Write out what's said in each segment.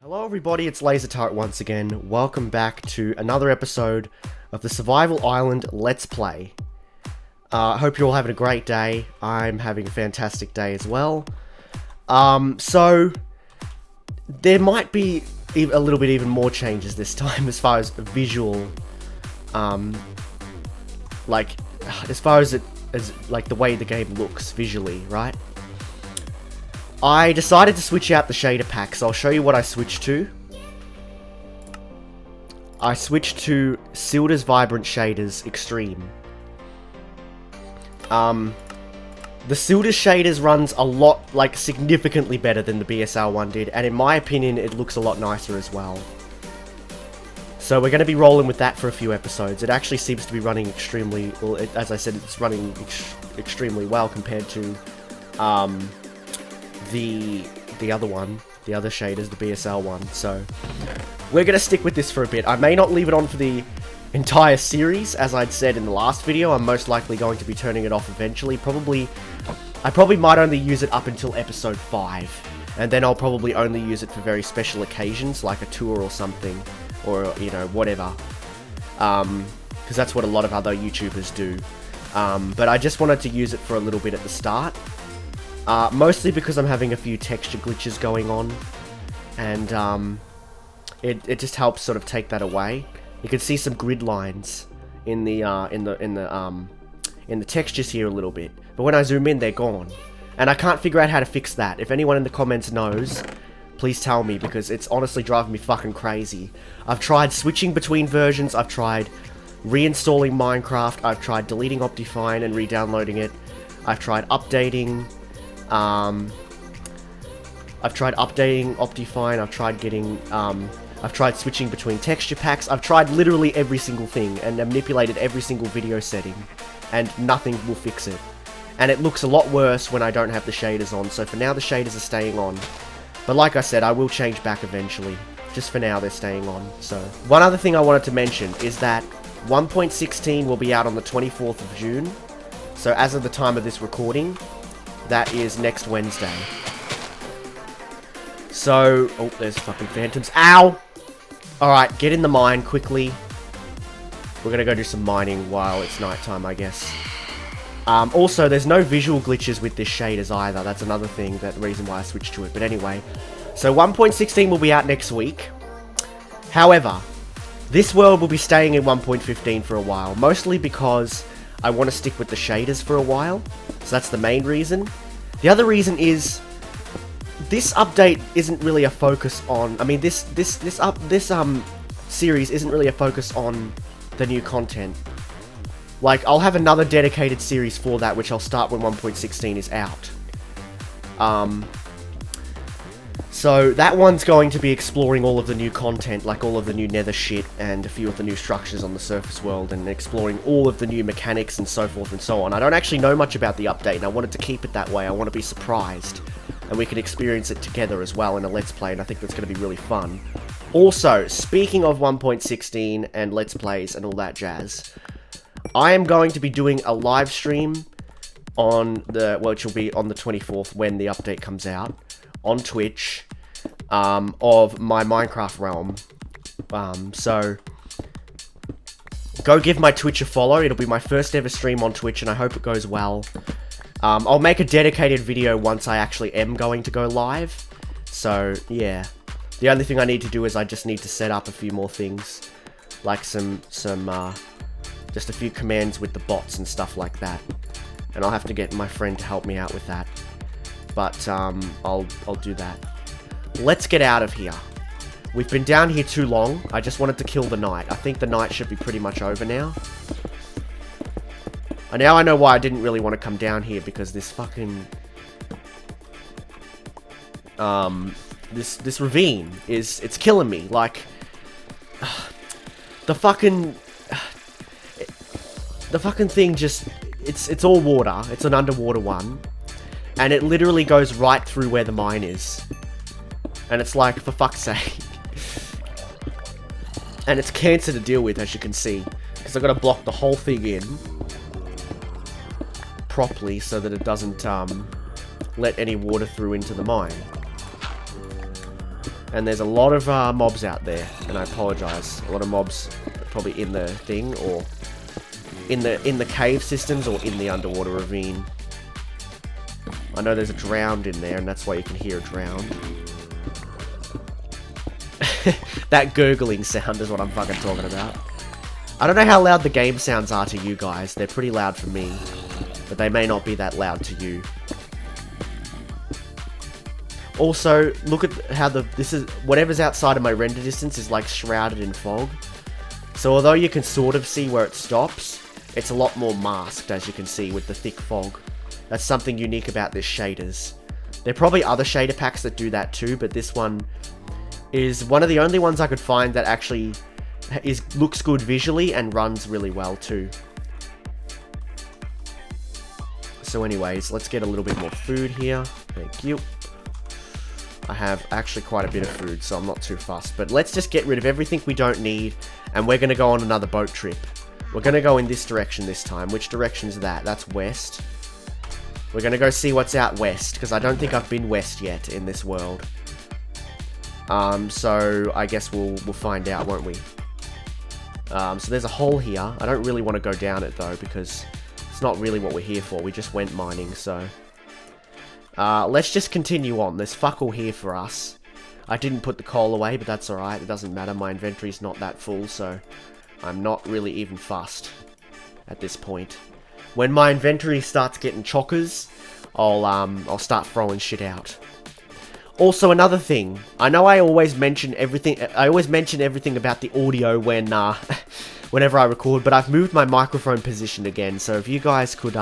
Hello everybody, it's Lazer Turret once again. Welcome back to another episode of the Survival Island Let's Play. I hope you're all having a great day. I'm having a fantastic day as well. So there might be a little bit even more changes this time as far as visual, as far as the way the game looks visually, right? I decided to switch out the shader pack, so I'll show you what I switched to. I switched to Silda's Vibrant Shaders Extreme. The Silda's Shaders runs a lot, significantly better than the BSR one did, and in my opinion, it looks a lot nicer as well. So we're going to be rolling with that for a few episodes. It actually seems to be running extremely, well, as I said, it's running extremely well compared to, the other one, the other shaders, the BSL one, so we're gonna stick with this for a bit. I may not leave it on for the entire series, as I'd said in the last video. I'm most likely going to be turning it off eventually. I probably might only use it up until episode 5, and then I'll probably only use it for very special occasions, like a tour or something, or, you know, whatever, because that's what a lot of other YouTubers do, but I just wanted to use it for a little bit at the start. Mostly because I'm having a few texture glitches going on, and it just helps sort of take that away. You can see some grid lines in the textures here a little bit, but when I zoom in, they're gone, and I can't figure out how to fix that. If anyone in the comments knows, please tell me, because it's honestly driving me fucking crazy. I've tried switching between versions. I've tried reinstalling Minecraft. I've tried deleting Optifine and re-downloading it. I've tried updating. I've tried updating Optifine, I've tried switching between texture packs, I've tried literally every single thing, and manipulated every single video setting, and nothing will fix it. And it looks a lot worse when I don't have the shaders on, so for now the shaders are staying on. But like I said, I will change back eventually. Just for now, they're staying on, so. One other thing I wanted to mention is that 1.16 will be out on the 24th of June, so as of the time of this recording, that is next Wednesday. So, oh, there's fucking phantoms. Ow! Alright, get in the mine quickly. We're gonna go do some mining while it's nighttime, I guess. Also, there's no visual glitches with this shaders either. That's another thing, that reason why I switched to it. But anyway, so 1.16 will be out next week. However, this world will be staying in 1.15 for a while, mostly because I want to stick with the shaders for a while, so that's the main reason. The other reason is this update isn't really a focus on. I mean, this series isn't really a focus on the new content. Like, I'll have another dedicated series for that, which I'll start when 1.16 is out. So that one's going to be exploring all of the new content, like all of the new nether shit and a few of the new structures on the surface world, and exploring all of the new mechanics and so forth and so on. I don't actually know much about the update, and I wanted to keep it that way. I want to be surprised, and we can experience it together as well in a Let's Play, and I think that's going to be really fun. Also, speaking of 1.16 and Let's Plays and all that jazz, I am going to be doing a live stream on which will be on the 24th when the update comes out, on Twitch, of my Minecraft realm. So go give my Twitch a follow. It'll be my first ever stream on Twitch, and I hope it goes well. I'll make a dedicated video once I actually am going to go live. So yeah, the only thing I need to do is I just need to set up a few more things, like just a few commands with the bots and stuff like that. And I'll have to get my friend to help me out with that. But, I'll do that. Let's get out of here. We've been down here too long. I just wanted to kill the night. I think the night should be pretty much over now. And now I know why I didn't really want to come down here, because this fucking... This ravine it's killing me. Like, the fucking thing just... It's all water. It's an underwater one. And it literally goes right through where the mine is. And it's like, for fuck's sake. And it's cancer to deal with, as you can see. Because I've got to block the whole thing in properly so that it doesn't let any water through into the mine. And there's a lot of mobs out there, and I apologize. A lot of mobs probably in the thing, or in the cave systems, or in the underwater ravine. I know there's a drowned in there, and that's why you can hear a drowned. That gurgling sound is what I'm fucking talking about. I don't know how loud the game sounds are to you guys. They're pretty loud for me, but they may not be that loud to you. Also, look at how whatever's outside of my render distance is like shrouded in fog. So although you can sort of see where it stops, it's a lot more masked, as you can see, with the thick fog. That's something unique about this shaders. There are probably other shader packs that do that too, but this one is one of the only ones I could find that actually looks good visually and runs really well too. So anyways, let's get a little bit more food here. Thank you. I have actually quite a bit of food, so I'm not too fussed. But let's just get rid of everything we don't need, and we're going to go on another boat trip. We're going to go in this direction this time. Which direction is that? That's west. We're going to go see what's out west, because I don't think I've been west yet in this world. So I guess we'll find out, won't we? So there's a hole here. I don't really want to go down it, though, because it's not really what we're here for. We just went mining, so... let's just continue on. There's fuck all here for us. I didn't put the coal away, but that's alright. It doesn't matter. My inventory's not that full, so I'm not really even fussed at this point. When my inventory starts getting chockers, I'll start throwing shit out. Also, another thing. I know I always mention everything. I always mention everything about the audio when whenever I record, but I've moved my microphone position again. So if you guys could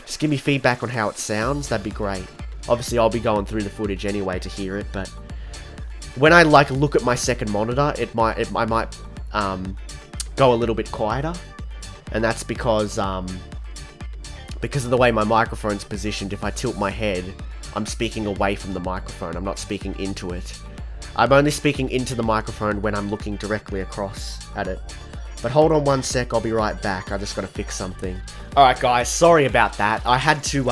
just give me feedback on how it sounds, that'd be great. Obviously, I'll be going through the footage anyway to hear it, but when I look at my second monitor, I might go a little bit quieter, and that's because of the way my microphone's positioned. If I tilt my head, I'm speaking away from the microphone. I'm not speaking into it. I'm only speaking into the microphone when I'm looking directly across at it. But hold on one sec, I'll be right back. I just gotta fix something. Alright guys, sorry about that. I had to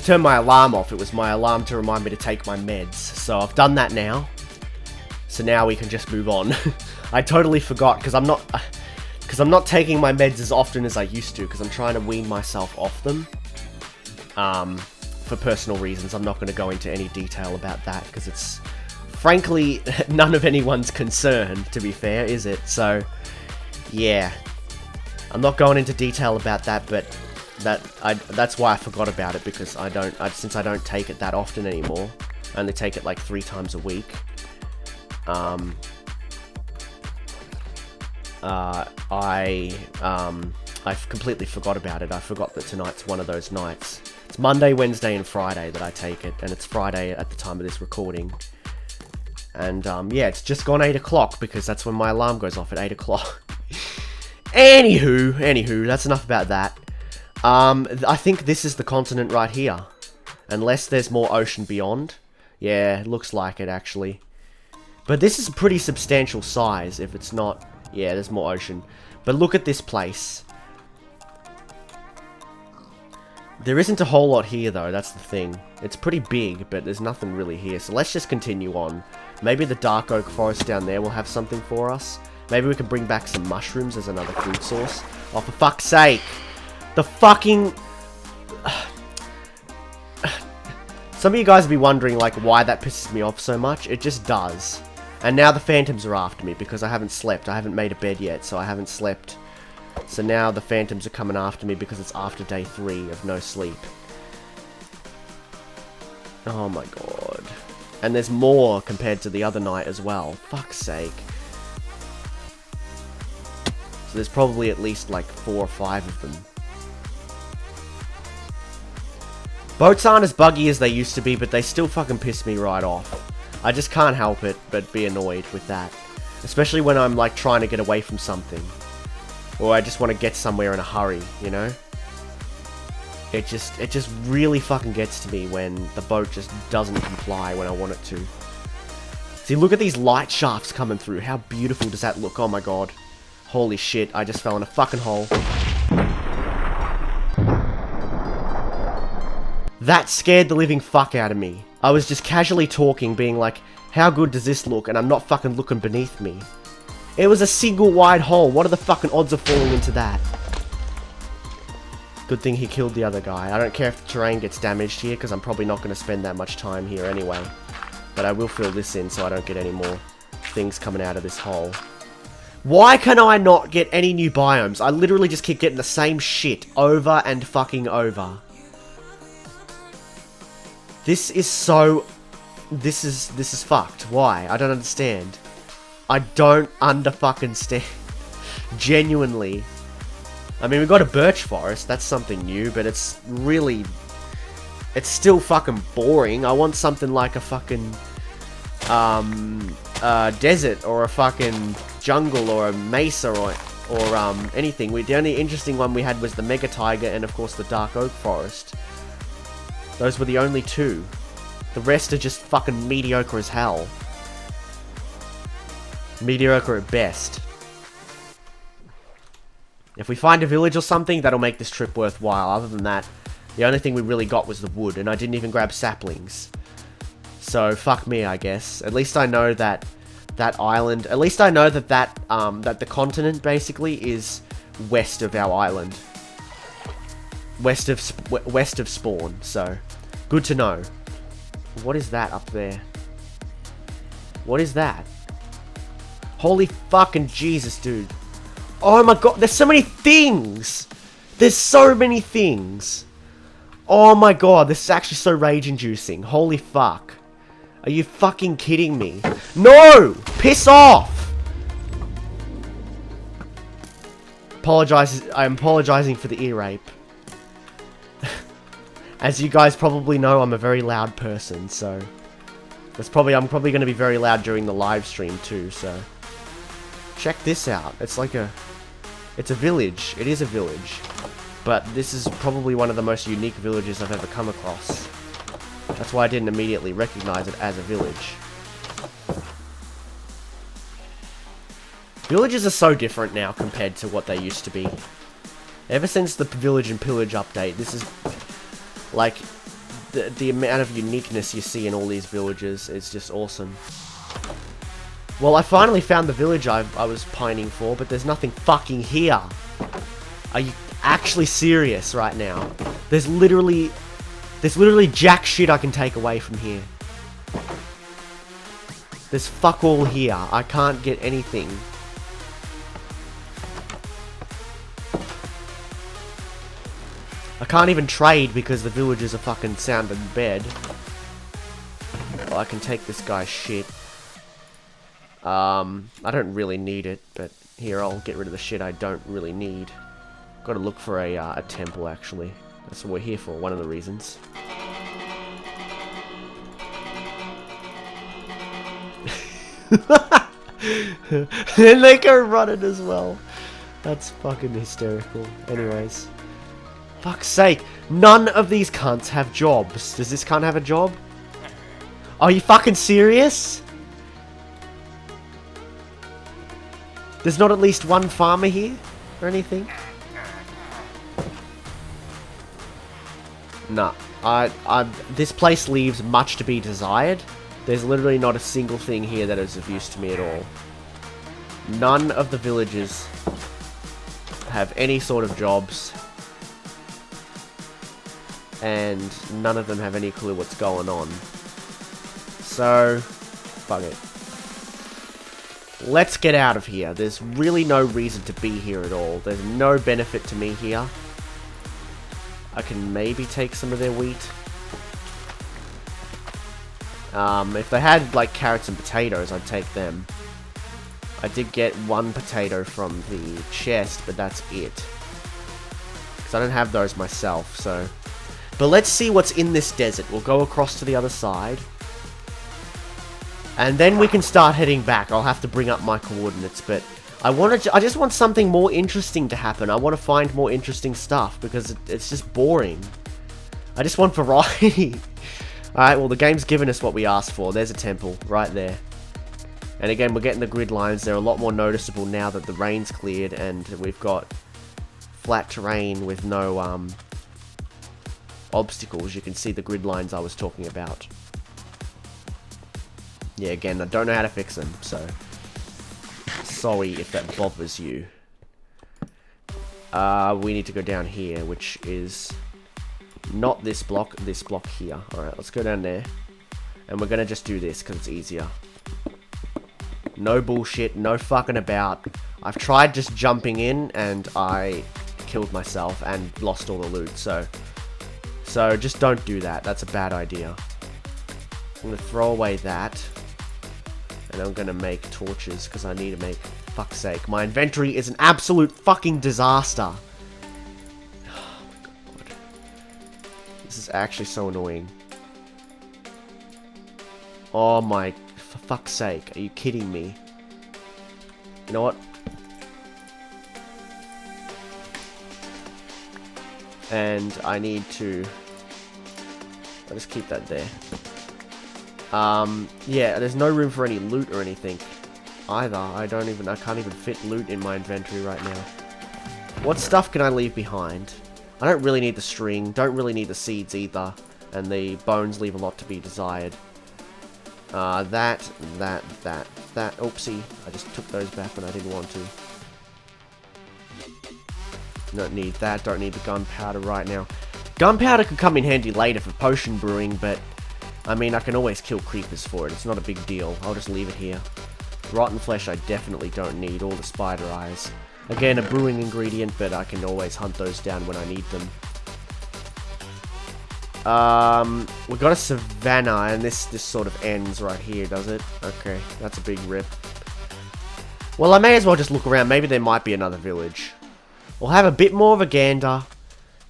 turn my alarm off. It was my alarm to remind me to take my meds. So I've done that now. So now we can just move on. I totally forgot, because I'm not taking my meds as often as I used to, because I'm trying to wean myself off them. For personal reasons. I'm not going to go into any detail about that, because it's frankly none of anyone's concern, to be fair, is it? So, yeah. I'm not going into detail about that, but that's why I forgot about it, because since I don't take it that often anymore. I only take it like 3 times a week. I've completely forgot about it. I forgot that tonight's one of those nights. It's Monday, Wednesday, and Friday that I take it, and it's Friday at the time of this recording. And, yeah, it's just gone 8 o'clock, because that's when my alarm goes off, at 8 o'clock. Anywho, that's enough about that. I think this is the continent right here. Unless there's more ocean beyond. Yeah, it looks like it, actually. But this is a pretty substantial size, if it's not... Yeah, there's more ocean. But look at this place. There isn't a whole lot here, though, that's the thing. It's pretty big, but there's nothing really here. So let's just continue on. Maybe the dark oak forest down there will have something for us. Maybe we can bring back some mushrooms as another food source. Oh, for fuck's sake! The fucking... Some of you guys will be wondering, like, why that pisses me off so much. It just does. And now the phantoms are after me, because I haven't slept. I haven't made a bed yet, so I haven't slept. So now the phantoms are coming after me because it's after day 3 of no sleep. Oh my god. And there's more compared to the other night as well. Fuck's sake. So there's probably at least like 4 or 5 of them. Boats aren't as buggy as they used to be, but they still fucking piss me right off. I just can't help it but be annoyed with that. Especially when I'm like trying to get away from something. Or I just want to get somewhere in a hurry, you know? It just really fucking gets to me when the boat just doesn't comply when I want it to. See, look at these light shafts coming through. How beautiful does that look? Oh my god. Holy shit, I just fell in a fucking hole. That scared the living fuck out of me. I was just casually talking, being like, how good does this look? And I'm not fucking looking beneath me. It was a single wide hole. What are the fucking odds of falling into that? Good thing he killed the other guy. I don't care if the terrain gets damaged here, because I'm probably not going to spend that much time here anyway. But I will fill this in so I don't get any more things coming out of this hole. Why can I not get any new biomes? I literally just keep getting the same shit over and fucking over. This is so... This is fucked. Why? I don't understand. I don't under-fucking-stand. Genuinely. I mean, we've got a birch forest. That's something new, but it's really... It's still fucking boring. I want something like a fucking... desert, or a fucking jungle, or a mesa, or anything. The only interesting one we had was the Mega Tiger, and of course the Dark Oak Forest. Those were the only two. The rest are just fucking mediocre as hell. Mediocre at best. If we find a village or something, that'll make this trip worthwhile. Other than that, the only thing we really got was the wood, and I didn't even grab saplings. So, fuck me, I guess. At least I know that that island... At least I know that that the continent, is west of our island. West of spawn, so... Good to know. What is that up there? What is that? Holy fucking Jesus, dude. Oh my god, there's so many things! There's so many things! Oh my god, this is actually so rage-inducing. Holy fuck. Are you fucking kidding me? No! Piss off! I'm apologizing for the ear rape. As you guys probably know, I'm a very loud person, so... I'm probably going to be very loud during the live stream too, so... Check this out. It's like a... It's a village. It is a village. But this is probably one of the most unique villages I've ever come across. That's why I didn't immediately recognize it as a village. Villages are so different now compared to what they used to be. Ever since the Village and Pillage update, this is... Like, the amount of uniqueness you see in all these villages is just awesome. Well, I finally found the village I was pining for, but there's nothing fucking here. Are you actually serious right now? There's literally jack shit I can take away from here. There's fuck all here. I can't get anything. I can't even trade because the villagers are fucking sound in bed. Well, I can take this guy's shit. I don't really need it, but here, I'll get rid of the shit I don't really need. Gotta look for a temple, actually. That's what we're here for, one of the reasons. And they go running as well. That's fucking hysterical. Anyways. Fuck's sake. None of these cunts have jobs. Does this cunt have a job? Are you fucking serious? There's not at least one farmer here? Or anything? Nah. This place leaves much to be desired. There's literally not a single thing here that is of use to me at all. None of the villagers have any sort of jobs. And none of them have any clue what's going on. So, fuck it. Let's get out of here. There's really no reason to be here at all. There's no benefit to me here. I can maybe take some of their wheat. If they had, like, carrots and potatoes, I'd take them. I did get one potato from the chest, but that's it. Because I don't have those myself, so... But let's see what's in this desert. We'll go across to the other side. And then we can start heading back. I'll have to bring up my coordinates, but... I just want something more interesting to happen. I want to find more interesting stuff, because it's just boring. I just want variety. Alright, well, the game's given us what we asked for. There's a temple, right there. And again, we're getting the grid lines. They're a lot more noticeable now that the rain's cleared, and we've got flat terrain with no, obstacles. You can see the grid lines I was talking about. Yeah, again, I don't know how to fix them, so sorry if that bothers you. We need to go down here, which is not this block here. Alright, let's go down there. And we're gonna just do this, because it's easier. No bullshit, no fucking about. I've tried just jumping in, and I killed myself and lost all the loot, so just don't do that. That's a bad idea. I'm gonna throw away that. And I'm gonna make torches, because I need to make... Fuck's sake. My inventory is an absolute fucking disaster. Oh my god. This is actually so annoying. Oh my... For fuck's sake. Are you kidding me? You know what? And I need to... I'll just keep that there. Yeah, there's no room for any loot or anything either. I can't even fit loot in my inventory right now. What stuff can I leave behind? I don't really need the string, don't really need the seeds either, and the bones leave a lot to be desired. That, oopsie, I just took those back when I didn't want to. Don't need that, don't need the gunpowder right now. Gunpowder could come in handy later for potion brewing, but I mean, I can always kill creepers for it. It's not a big deal. I'll just leave it here. Rotten flesh I definitely don't need. All the spider eyes. Again, a brewing ingredient, but I can always hunt those down when I need them. We've got a savannah, and this sort of ends right here, does it? Okay, that's a big rip. Well, I may as well just look around. Maybe there might be another village. We'll have a bit more of a gander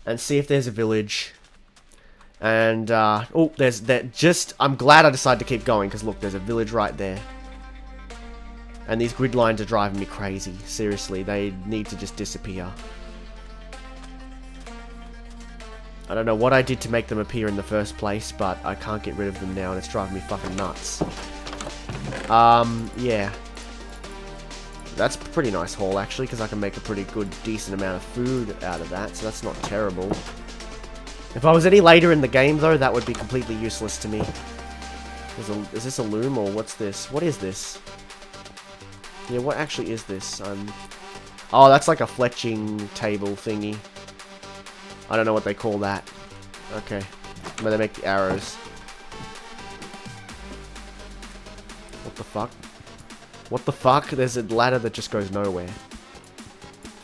and see if there's a village. And, oh, there's that. I'm glad I decided to keep going, because look, there's a village right there. And these grid lines are driving me crazy. Seriously, they need to just disappear. I don't know what I did to make them appear in the first place, but I can't get rid of them now, and it's driving me fucking nuts. Yeah. That's a pretty nice haul, actually, because I can make a pretty good, decent amount of food out of that, so that's not terrible. If I was any later in the game, though, that would be completely useless to me. Is this a loom, or what's this? What is this? Yeah, what actually is this? Oh, that's like a fletching table thingy. I don't know what they call that. Okay. Where they make the arrows. What the fuck? What the fuck? There's a ladder that just goes nowhere.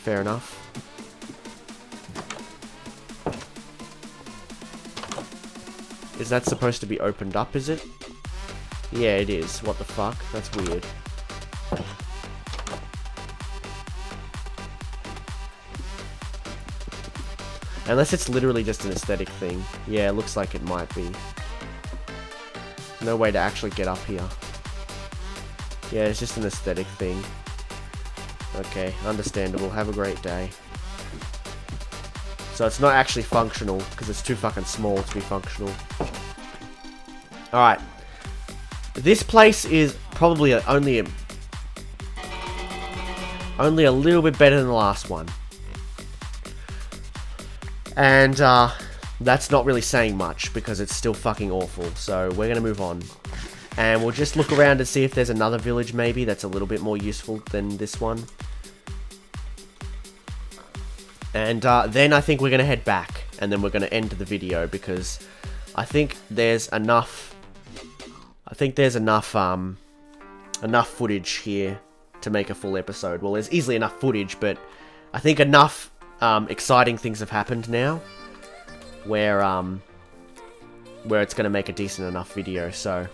Fair enough. Is that supposed to be opened up, is it? Yeah, it is. What the fuck? That's weird. Unless it's literally just an aesthetic thing. Yeah, it looks like it might be. No way to actually get up here. Yeah, it's just an aesthetic thing. Okay, understandable. Have a great day. So it's not actually functional, because it's too fucking small to be functional. Alright. This place is probably only a little bit better than the last one. And, that's not really saying much, because it's still fucking awful. So, we're gonna move on. And we'll just look around and see if there's another village, maybe, that's a little bit more useful than this one. And, then I think we're gonna head back. And then we're gonna end the video, because I think there's enough... enough footage here to make a full episode. Well, there's easily enough footage, but I think enough... exciting things have happened now, where it's going to make a decent enough video, so...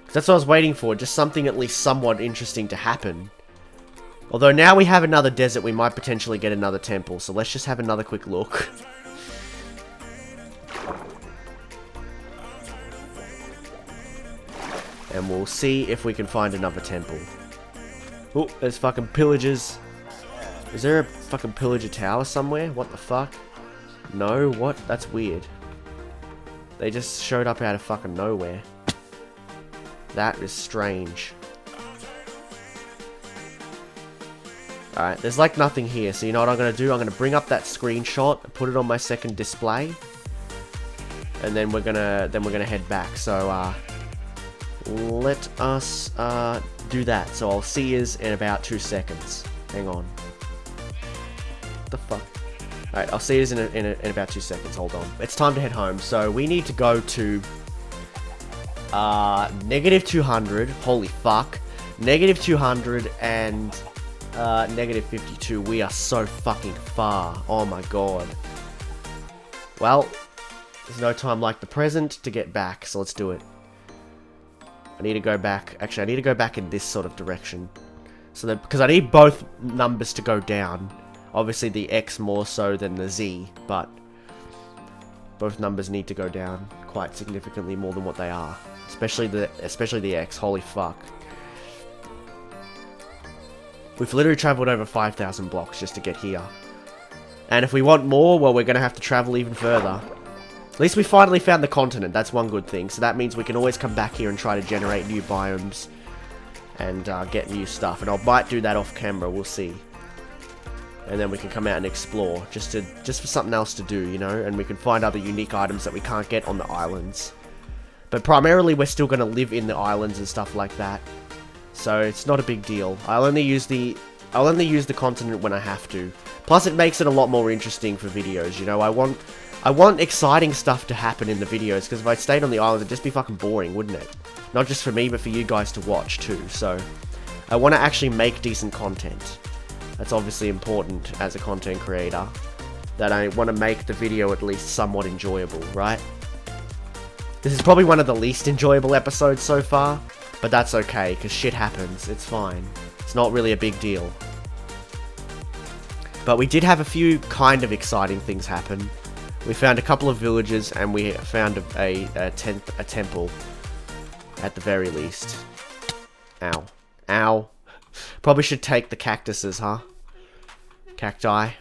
'Cause that's what I was waiting for, just something at least somewhat interesting to happen. Although now we have another desert, we might potentially get another temple, so let's just have another quick look. And we'll see if we can find another temple. Oh, there's fucking pillagers. Is there a fucking pillager tower somewhere? What the fuck? No? What? That's weird. They just showed up out of fucking nowhere. That is strange. Alright, there's like nothing here, so you know what I'm gonna do? I'm gonna bring up that screenshot, put it on my second display, and then we're gonna head back. So let us do that. So I'll see you in about 2 seconds. Hang on. What the fuck? Alright, I'll see you in about 2 seconds. Hold on. It's time to head home. So we need to go to negative 200. Holy fuck. Negative 200 and negative 52. We are so fucking far. Oh my god. Well, there's no time like the present to get back, so let's do it. I need to go back. Actually, I need to go back in this sort of direction. So that, because I need both numbers to go down. Obviously the X more so than the Z, but both numbers need to go down quite significantly more than what they are. Especially the X. Holy fuck. We've literally traveled over 5,000 blocks just to get here. And if we want more, well, we're going to have to travel even further. At least we finally found the continent. That's one good thing. So that means we can always come back here and try to generate new biomes and get new stuff. And I might do that off camera. We'll see. And then we can come out and explore just for something else to do, you know. And we can find other unique items that we can't get on the islands. But primarily, we're still going to live in the islands and stuff like that. So it's not a big deal. I'll only use the continent when I have to. Plus, it makes it a lot more interesting for videos, you know. I want exciting stuff to happen in the videos, because if I stayed on the island, it'd just be fucking boring, wouldn't it? Not just for me, but for you guys to watch too. So I want to actually make decent content. That's obviously important as a content creator, that I want to make the video at least somewhat enjoyable, right? This is probably one of the least enjoyable episodes so far, but that's okay, because shit happens. It's fine. It's not really a big deal. But we did have a few kind of exciting things happen. We found a couple of villages, and we found a temple, at the very least. Ow. Ow. Probably should take the cactuses, huh? Cacti.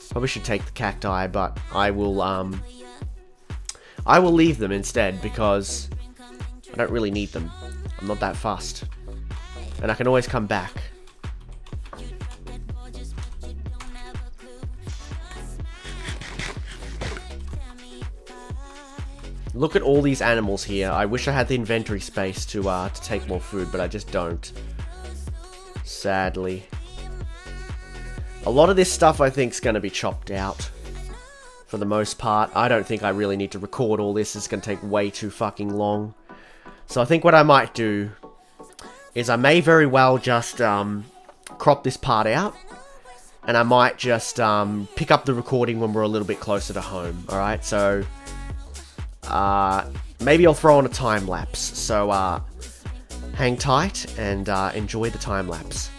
Probably should take the cacti, but I will leave them instead, because I don't really need them. I'm not that fussed. And I can always come back. Look at all these animals here. I wish I had the inventory space to take more food, but I just don't. Sadly. A lot of this stuff I think is going to be chopped out. For the most part. I don't think I really need to record all this. It's going to take way too fucking long. So I think what I might do is I may very well just crop this part out. And I might just pick up the recording when we're a little bit closer to home. Alright, so maybe I'll throw on a time lapse. So hang tight and enjoy the time lapse.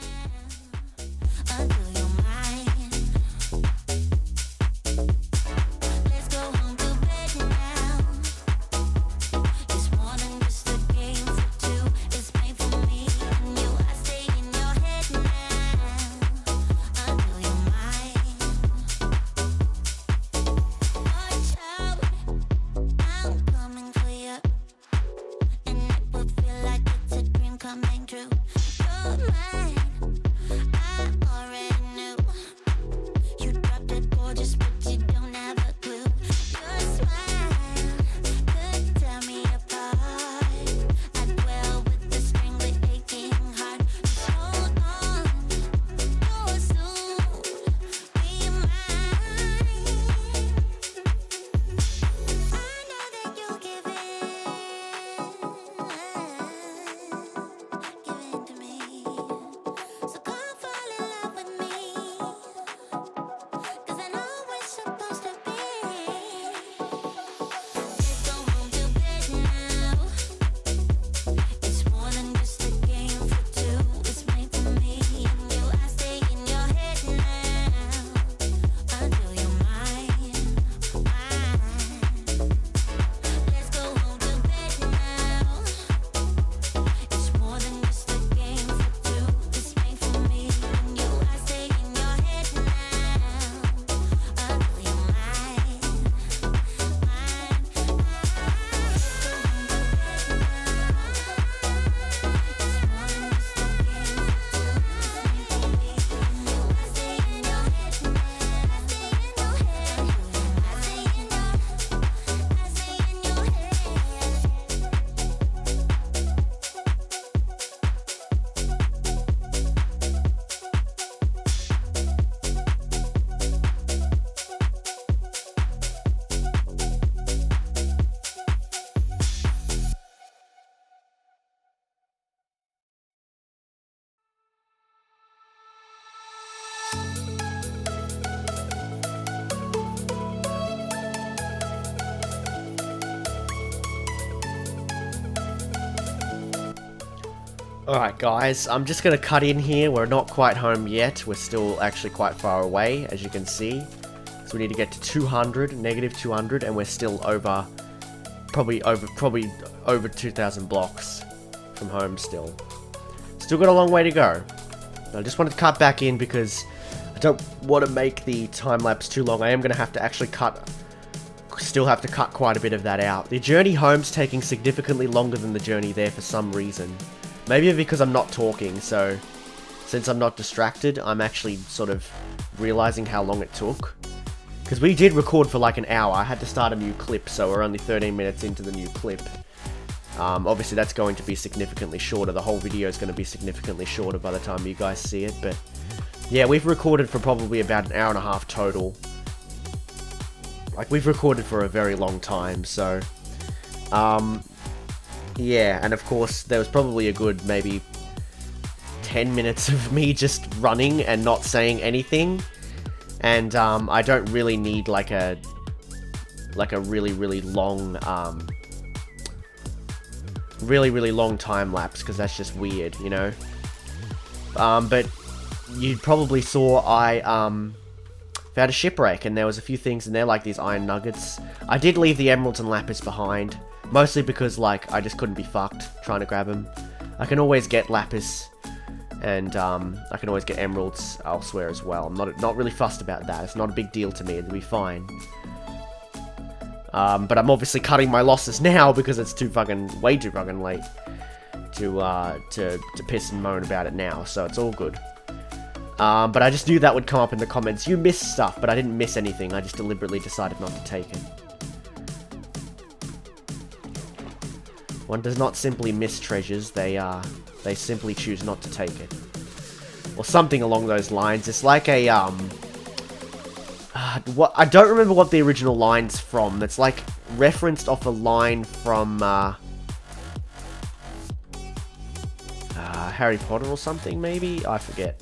Alright guys, I'm just gonna cut in here. We're not quite home yet. We're still actually quite far away, as you can see. So we need to get to 200, negative 200, and we're still over, probably over 2,000 blocks from home still. Still got a long way to go. I just wanted to cut back in because I don't want to make the time lapse too long. I am gonna have to actually still have to cut quite a bit of that out. The journey home's taking significantly longer than the journey there for some reason. Maybe because I'm not talking, so since I'm not distracted, I'm actually sort of realizing how long it took. Because we did record for like an hour. I had to start a new clip, so we're only 13 minutes into the new clip. Obviously that's going to be significantly shorter. The whole video is going to be significantly shorter by the time you guys see it, but yeah, we've recorded for probably about an hour and a half total. Like, we've recorded for a very long time, so yeah, and of course, there was probably a good, maybe 10 minutes of me just running and not saying anything. And, I don't really need, like a really, really long, really long time lapse, because that's just weird, you know? But you probably saw I, found a shipwreck, and there was a few things in there, like these iron nuggets. I did leave the emeralds and lapis behind. Mostly because, like, I just couldn't be fucked trying to grab them. I can always get lapis, and I can always get emeralds elsewhere as well. I'm not really fussed about that. It's not a big deal to me. It'll be fine. But I'm obviously cutting my losses now because it's way too fucking late to piss and moan about it now. So it's all good. But I just knew that would come up in the comments. You missed stuff, but I didn't miss anything. I just deliberately decided not to take it. One does not simply miss treasures, they simply choose not to take it. Or something along those lines. It's like a, I don't remember what the original line's from. That's like referenced off a line from, Harry Potter or something, maybe? I forget.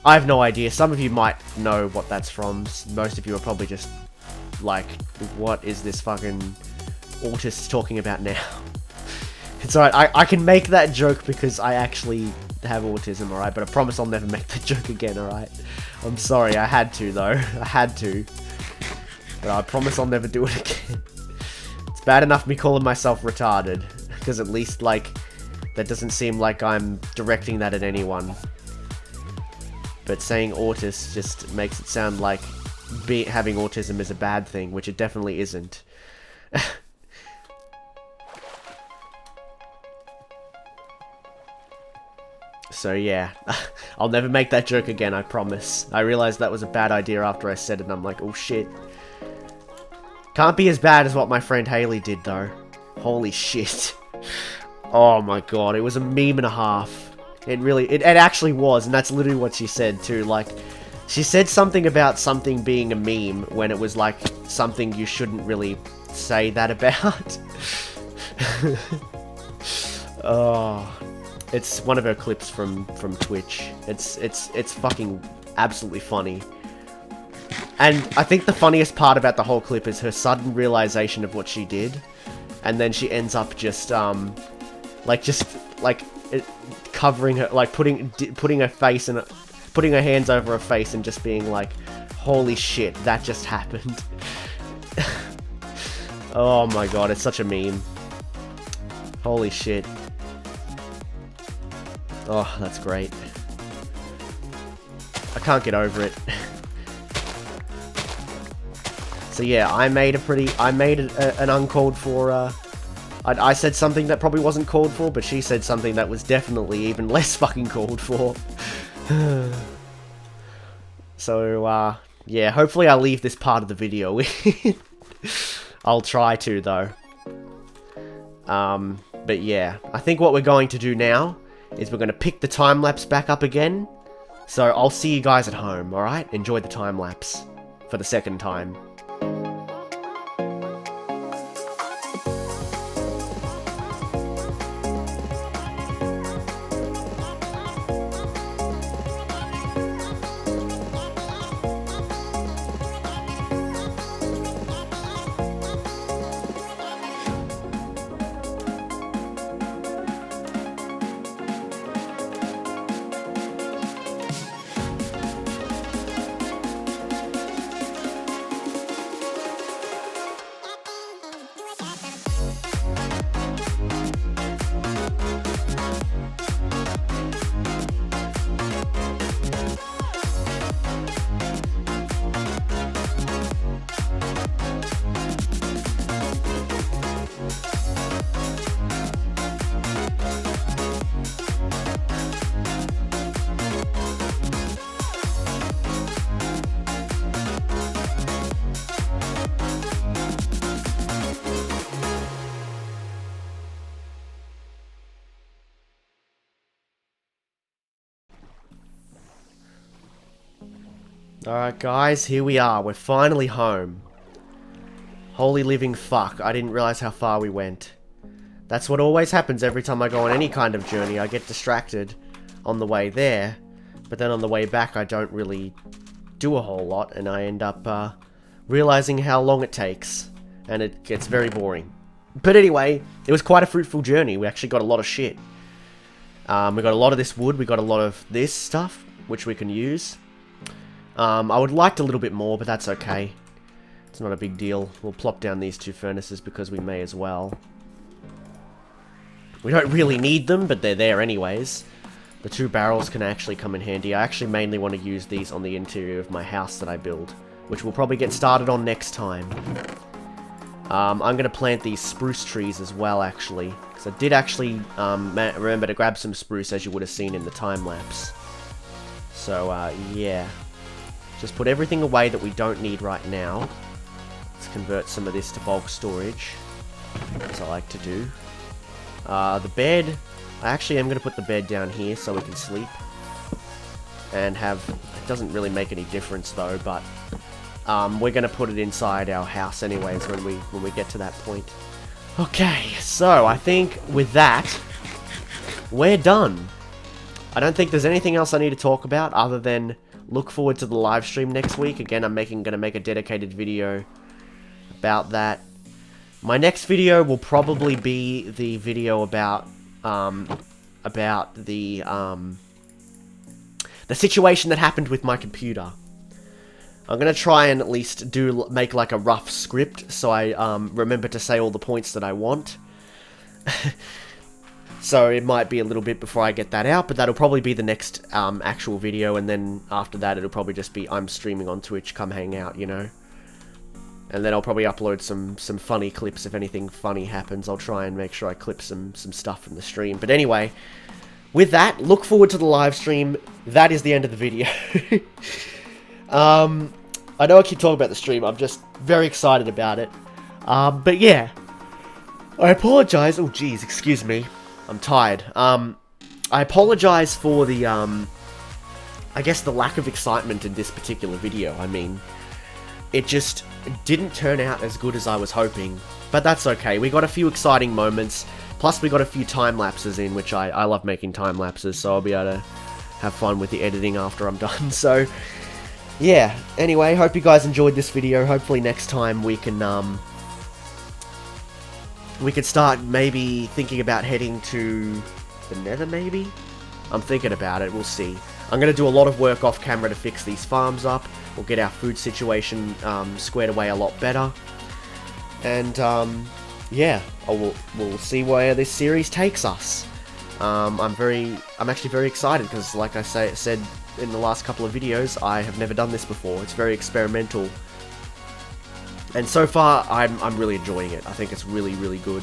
I have no idea. Some of you might know what that's from. Most of you are probably just like, what is this fucking autist talking about now? It's alright, I can make that joke because I actually have autism, alright? But I promise I'll never make that joke again, alright? I'm sorry, I had to though. I had to. But I promise I'll never do it again. It's bad enough me calling myself retarded, because at least, like, that doesn't seem like I'm directing that at anyone. But saying autist just makes it sound like having autism is a bad thing, which it definitely isn't. So yeah, I'll never make that joke again, I promise. I realized that was a bad idea after I said it, and I'm like, oh shit. Can't be as bad as what my friend Haley did, though. Holy shit. Oh my god, it was a meme and a half. It actually was, and that's literally what she said, too. Like, she said something about something being a meme, when it was, like, something you shouldn't really say that about. Oh... It's one of her clips from Twitch. It's fucking absolutely funny. And I think the funniest part about the whole clip is her sudden realization of what she did. And then she ends up just, covering her, like, putting her face in, putting her hands over her face and just being like, holy shit, that just happened. Oh my god, it's such a meme. Holy shit. Oh, that's great. I can't get over it. So yeah, I made an uncalled for, I said something that probably wasn't called for, but she said something that was definitely even less fucking called for. So, yeah, hopefully I'll leave this part of the video in. I'll try to, though. But yeah, I think what we're going to do now is we're going to pick the time-lapse back up again. So I'll see you guys at home, alright? Enjoy the time-lapse for the second time. Alright guys, here we are. We're finally home. Holy living fuck, I didn't realize how far we went. That's what always happens every time I go on any kind of journey. I get distracted on the way there, but then on the way back I don't really do a whole lot, and I end up realizing how long it takes, and it gets very boring. But anyway, it was quite a fruitful journey. We actually got a lot of shit. We got a lot of this wood, we got a lot of this stuff, which we can use. I would like a little bit more, but that's okay. It's not a big deal. We'll plop down these 2 furnaces because we may as well. We don't really need them, but they're there anyways. The 2 barrels can actually come in handy. I actually mainly want to use these on the interior of my house that I build, which we'll probably get started on next time. I'm going to plant these spruce trees as well, actually. Because I did actually remember to grab some spruce, as you would have seen in the time-lapse. So, yeah. Just put everything away that we don't need right now. Let's convert some of this to bulk storage, as I like to do. The bed, I actually am going to put the bed down here so we can sleep. And have, it doesn't really make any difference though, but we're going to put it inside our house anyways when we get to that point. Okay, so I think with that, we're done. I don't think there's anything else I need to talk about other than look forward to the live stream next week. Again, I'm going to make a dedicated video about that. My next video will probably be the video about the situation that happened with my computer. I'm going to try and at least make like a rough script so I remember to say all the points that I want. So it might be a little bit before I get that out, but that'll probably be the next actual video, and then after that it'll probably just be I'm streaming on Twitch, come hang out, you know? And then I'll probably upload some funny clips if anything funny happens. I'll try and make sure I clip some stuff from the stream. But anyway, with that, look forward to the live stream. That is the end of the video. I know I keep talking about the stream, I'm just very excited about it. But yeah, I apologize. Oh jeez, excuse me. I'm tired. I apologize for the, I guess the lack of excitement in this particular video. I mean, it just didn't turn out as good as I was hoping, but that's okay. We got a few exciting moments, plus we got a few time lapses in, which I love making time lapses, so I'll be able to have fun with the editing after I'm done. So, yeah. Anyway, hope you guys enjoyed this video. Hopefully next time we can start maybe thinking about heading to the Nether, maybe? I'm thinking about it, we'll see. I'm going to do a lot of work off camera to fix these farms up. We'll get our food situation squared away a lot better. And, yeah, we'll see where this series takes us. I'm actually very excited, because like I said in the last couple of videos, I have never done this before. It's very experimental. And so far, I'm really enjoying it. I think it's really, really good.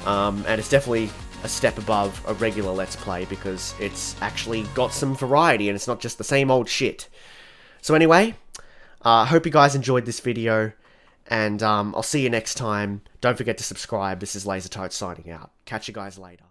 And it's definitely a step above a regular Let's Play, because it's actually got some variety, and it's not just the same old shit. So anyway, hope you guys enjoyed this video, and I'll see you next time. Don't forget to subscribe. This is Lazer Turret signing out. Catch you guys later.